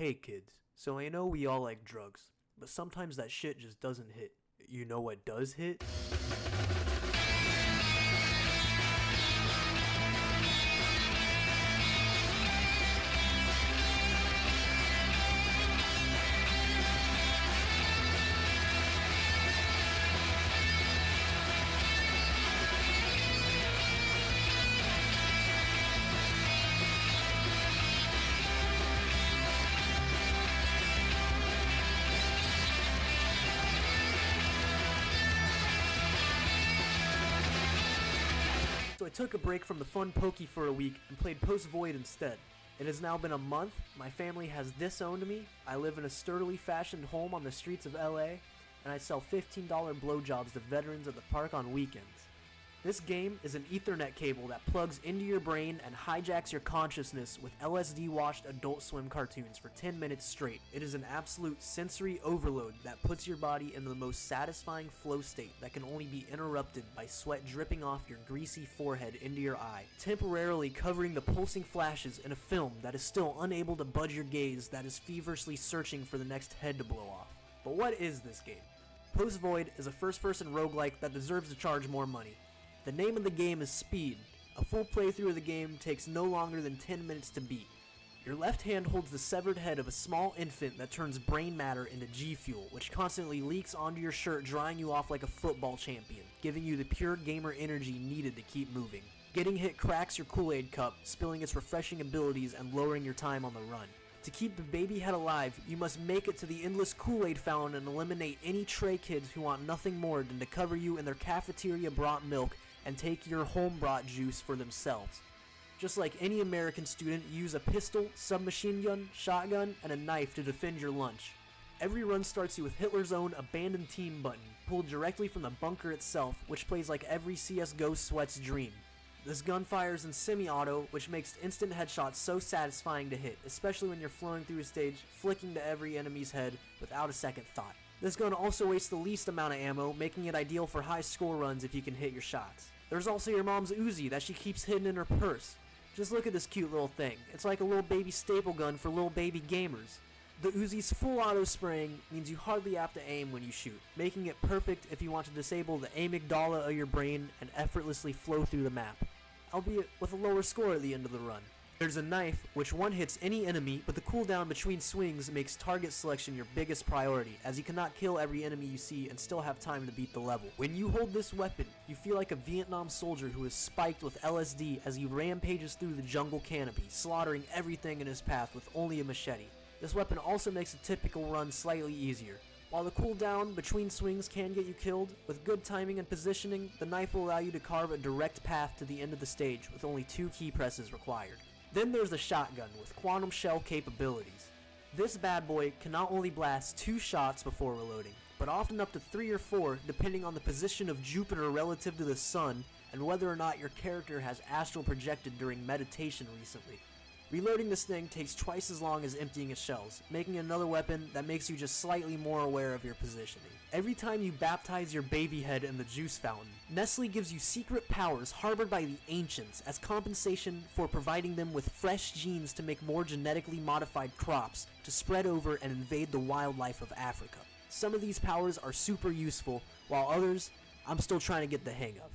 Hey kids, so I know we all like drugs, but sometimes that shit just doesn't hit. You know what does hit? So I took a break from the fun pokey for a week and played Post Void instead. It has now been a month, my family has disowned me, I live in a sturdily fashioned home on the streets of LA, and I sell $15 blowjobs to veterans at the park on weekends. This game is an Ethernet cable that plugs into your brain and hijacks your consciousness with LSD-washed Adult Swim cartoons for 10 minutes straight. It is an absolute sensory overload that puts your body in the most satisfying flow state that can only be interrupted by sweat dripping off your greasy forehead into your eye, temporarily covering the pulsing flashes in a film that is still unable to budge your gaze that is feverishly searching for the next head to blow off. But what is this game? Post Void is a first-person roguelike that deserves to charge more money. The name of the game is Speed. A full playthrough of the game takes no longer than 10 minutes to beat. Your left hand holds the severed head of a small infant that turns brain matter into G Fuel, which constantly leaks onto your shirt, drying you off like a football champion, giving you the pure gamer energy needed to keep moving. Getting hit cracks your Kool-Aid cup, spilling its refreshing abilities and lowering your time on the run. To keep the baby head alive, you must make it to the endless Kool-Aid fountain and eliminate any Trey kids who want nothing more than to cover you in their cafeteria-brought milk and take your home-brought juice for themselves. Just like any American student, use a pistol, submachine gun, shotgun, and a knife to defend your lunch. Every run starts you with Hitler's own Abandon Team button, pulled directly from the bunker itself, which plays like every CSGO sweat's dream. This gun fires in semi-auto, which makes instant headshots so satisfying to hit, especially when you're flowing through a stage, flicking to every enemy's head without a second thought. This gun also wastes the least amount of ammo, making it ideal for high score runs if you can hit your shots. There's also your mom's Uzi that she keeps hidden in her purse. Just look at this cute little thing. It's like a little baby staple gun for little baby gamers. The Uzi's full auto spraying means you hardly have to aim when you shoot, making it perfect if you want to disable the amygdala of your brain and effortlessly flow through the map, albeit with a lower score at the end of the run. There's a knife, which one hits any enemy, but the cooldown between swings makes target selection your biggest priority, as you cannot kill every enemy you see and still have time to beat the level. When you hold this weapon, you feel like a Vietnam soldier who is spiked with LSD as he rampages through the jungle canopy, slaughtering everything in his path with only a machete. This weapon also makes a typical run slightly easier. While the cooldown between swings can get you killed, with good timing and positioning, the knife will allow you to carve a direct path to the end of the stage with only 2 key presses required. Then there's the shotgun with quantum shell capabilities. This bad boy can not only blast 2 shots before reloading, but often up to 3 or 4 depending on the position of Jupiter relative to the sun and whether or not your character has astral projected during meditation recently. Reloading this thing takes twice as long as emptying its shells, making it another weapon that makes you just slightly more aware of your positioning. Every time you baptize your baby head in the juice fountain, Nestle gives you secret powers harbored by the ancients as compensation for providing them with fresh genes to make more genetically modified crops to spread over and invade the wildlife of Africa. Some of these powers are super useful, while others I'm still trying to get the hang of.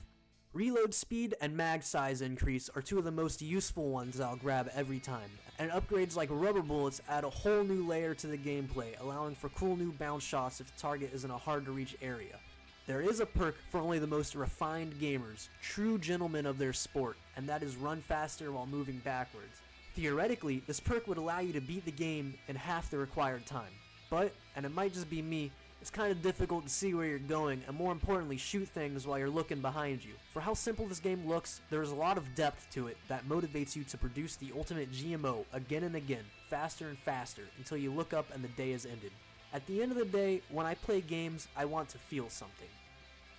Reload speed and mag size increase are 2 of the most useful ones I'll grab every time, and upgrades like rubber bullets add a whole new layer to the gameplay, allowing for cool new bounce shots if the target is in a hard to reach area. There is a perk for only the most refined gamers, true gentlemen of their sport, and that is run faster while moving backwards. Theoretically, this perk would allow you to beat the game in half the required time, but, and it might just be me, it's kind of difficult to see where you're going and more importantly shoot things while you're looking behind you. For how simple this game looks, there is a lot of depth to it that motivates you to produce the ultimate GMO again and again, faster and faster, until you look up and the day is ended. At the end of the day, when I play games, I want to feel something.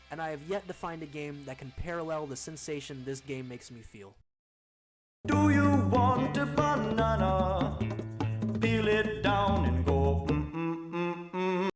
And I have yet to find a game that can parallel the sensation this game makes me feel. Do you want a banana?